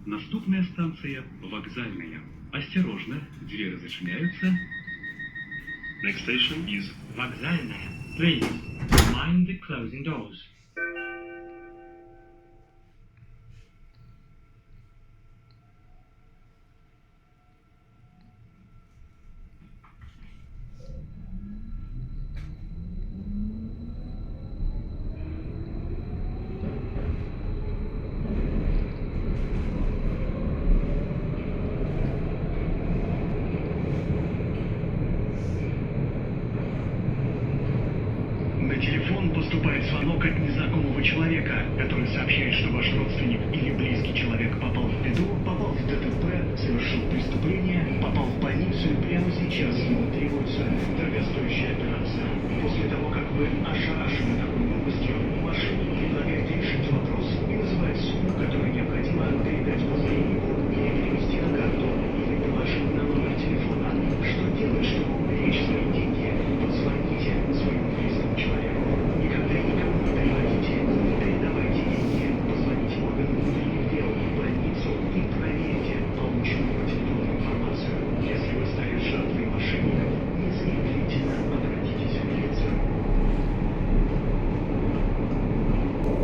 Наступная станция – вокзальная. Осторожно, двери зачиняются. Next station is Вокзальная. Please, mind the closing doors. На телефон поступает звонок от незнакомого человека, который сообщает, что ваш родственник или близкий человек попал в беду, попал в ДТП, совершил преступление, попал в больницу и прямо сейчас ему требуется дорогостоящая операция. После того, как вы ошарашите